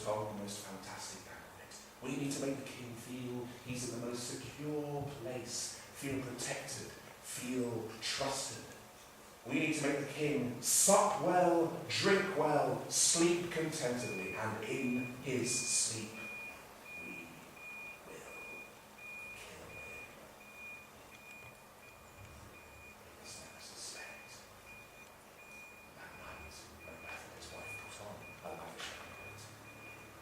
put on the most fantastic banquet. We need to make the king feel he's in the most secure place, feel protected, feel trusted. We need to make the king sup well, drink well, sleep contentedly, and in his sleep we will kill him. He must never suspect. That night, Macbeth and his wife put on a lavish banquet,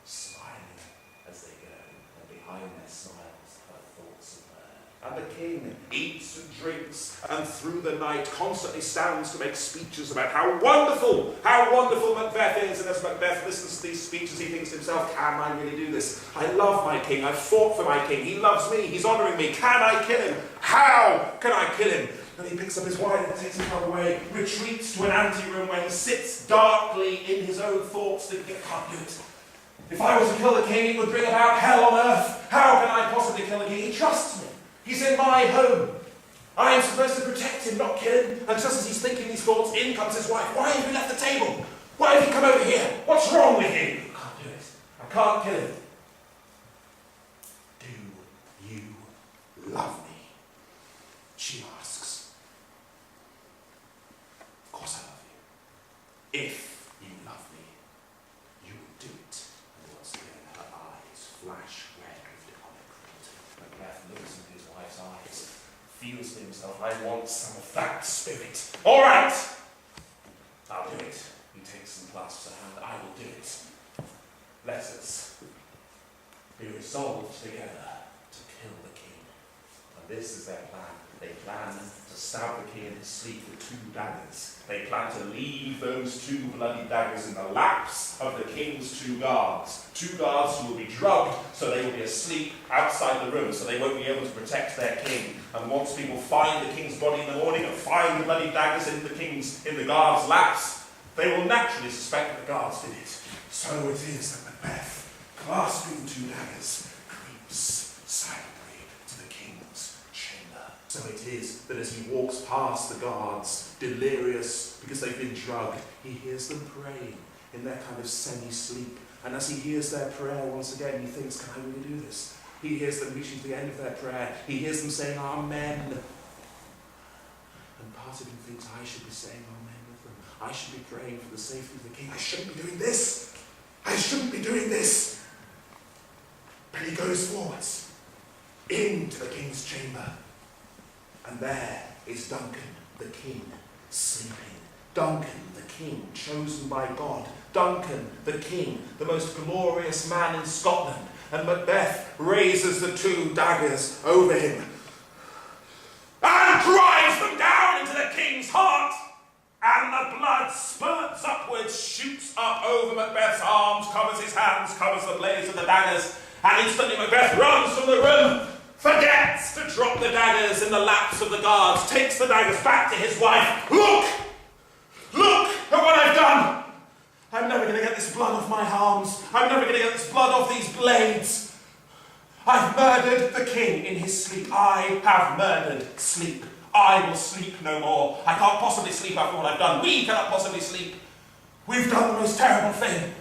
smiling as they go, and behind their smiles are thoughts of murder. And the king eats and drinks, and through the night constantly stands to make speeches about how wonderful Macbeth is. And as Macbeth listens to these speeches, he thinks to himself, can I really do this? I love my king. I've fought for my king. He loves me. He's honouring me. Can I kill him? How can I kill him? And he picks up his wine and takes him out of the way, retreats to an anteroom where he sits darkly in his own thoughts, thinking, I can't do it. If I was to kill the king, it would bring about hell on earth. How can I possibly kill the king? He trusts me. He's in my home. I am supposed to protect him, not kill him. And just as he's thinking these thoughts, in comes his wife. Why have you left the table? Why have you come over here? What's wrong with you? I can't do it. I can't kill him. Do you love me? She asks. Of course I love you. If you love me, you will do it. And once again, her eyes flash red with demonic cruelty. Macbeth looks into his wife's eyes, feels to himself, I want some of that spirit. All right, I'll do it. He takes and clasps her hand. I will do it. Let us be resolved together to kill the king. And this is their plan. They plan to stab the king in his sleep with 2 daggers. They plan to leave those 2 bloody daggers in the laps of the king's 2 guards. 2 guards who will be drugged, so they will be asleep outside the room, so they won't be able to protect their king. And once people find the king's body in the morning and find the bloody daggers in the guards' laps, they will naturally suspect that the guards did it. So it is that Macbeth, clasping 2 daggers, creeps silently to the king's chamber. So it is that as he walks past the guards, delirious because they've been drugged, he hears them praying in their kind of semi-sleep. And as he hears their prayer once again, he thinks, can I really do this? He hears them reaching to the end of their prayer. He hears them saying, Amen. And part of him thinks, I should be saying Amen with them. I should be praying for the safety of the king. I shouldn't be doing this. I shouldn't be doing this. But he goes forwards into the king's chamber. And there is Duncan, the king, sleeping. Duncan, the king, chosen by God. Duncan, the king, the most glorious man in Scotland. And Macbeth raises the 2 daggers over him and drives them down into the king's heart. And the blood spurts upwards, shoots up over Macbeth's arms, covers his hands, covers the blades of the daggers. And instantly Macbeth runs from the room, forgets to drop the daggers in the laps of the guards, takes the daggers back to his wife. Look! Look at what I've done! I'm never going to get this blood off my arms. I'm never going to get this blood off these blades. I've murdered the king in his sleep. I have murdered sleep. I will sleep no more. I can't possibly sleep after what I've done. We cannot possibly sleep. We've done the most terrible thing.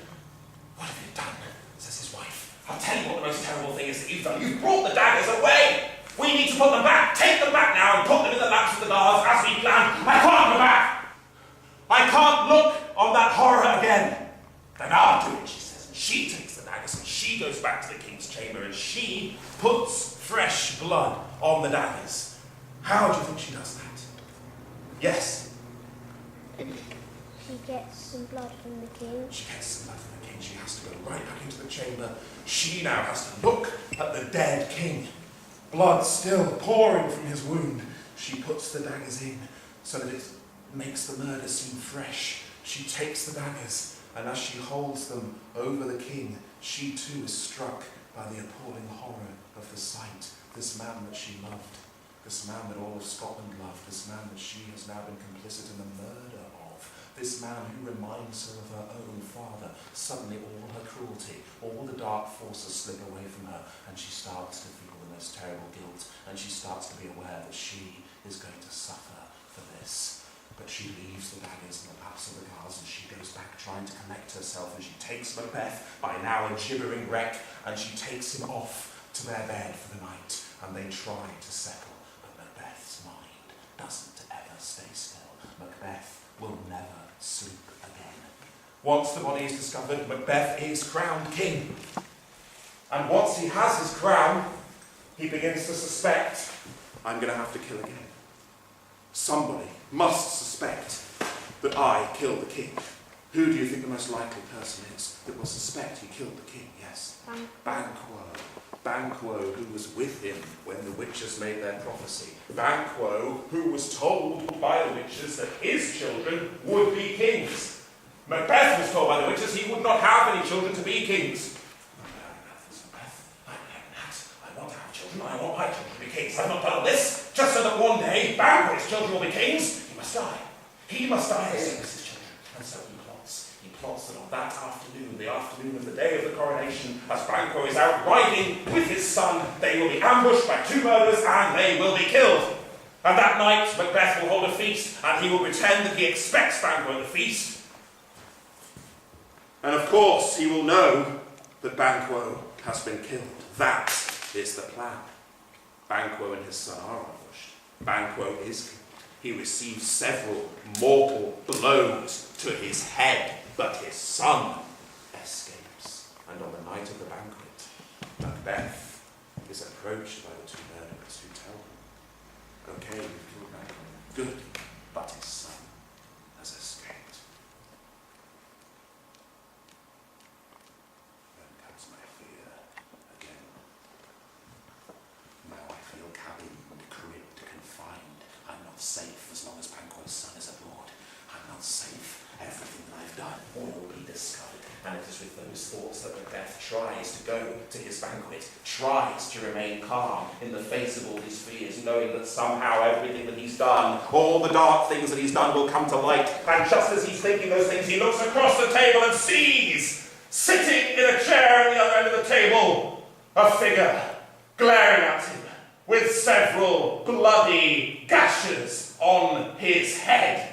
What have you done? Says his wife. I'll tell you what the most terrible thing is that you've done. You've brought the daggers away. We need to put them back. Take them back now and put them in the laps of the guards as we planned. I can't go back. I can't look on that horror again. Then I'll do it, she says. And she takes the daggers and she goes back to the king's chamber and she puts fresh blood on the daggers. How do you think she does that? Yes. She gets some blood from the king. She gets some blood from the king. She has to go right back into the chamber. She now has to look at the dead king. Blood still pouring from his wound. She puts the daggers in so that it makes the murder seem fresh. She takes the daggers, and as she holds them over the king, she too is struck by the appalling horror of the sight. This man that she loved, this man that all of Scotland loved, this man that she has now been complicit in the murder of, this man who reminds her of her own father. Suddenly all her cruelty, all the dark forces slip away from her, and she starts to feel the most terrible guilt, and she starts to be aware that she is going to suffer for this. But she leaves the daggers in the laps of the guards, and she goes back trying to collect herself, and she takes Macbeth, by now a gibbering wreck, and she takes him off to their bed for the night, and they try to settle, but Macbeth's mind doesn't ever stay still. Macbeth will never sleep again. Once the body is discovered, Macbeth is crowned king. And once he has his crown, he begins to suspect, I'm going to have to kill again. Somebody must suspect that I killed the king. Who do you think the most likely person is that will suspect he killed the king? Yes. Banquo. Banquo, who was with him when the witches made their prophecy. Banquo, who was told by the witches that his children would be kings. Macbeth was told by the witches he would not have any children to be kings. I want to have children. I want my children to be kings. I've not done this just so that one day Banquo's children will be kings. He must die. He must die as soon as his children. And so he plots. He plots that on that afternoon, the afternoon of the day of the coronation, as Banquo is out riding with his son, they will be ambushed by two murderers and they will be killed. And that night, Macbeth will hold a feast, and he will pretend that he expects Banquo at the feast. And of course, he will know that Banquo has been killed. That is the plan. Banquo and his son are ambushed. Banquo is killed. He receives several mortal blows to his head, but his son escapes. And on the night of the banquet, Macbeth is approached by the two murderers who tell him, okay, you've killed Banquo. Good, but his son has escaped. Then comes my fear again. Now I feel cabined, cribbed, confined. I'm not safe as long as Banquo's son is abroad. I'm not safe. Everything that I've done will be discovered. And it is with those thoughts that Macbeth tries to go to his banquet, tries to remain calm in the face of all his fears, knowing that somehow everything that he's done, all the dark things that he's done will come to light. And just as he's thinking those things, he looks across the table and sees, sitting in a chair at the other end of the table, a figure glaring at him with several bloody gashes on his head.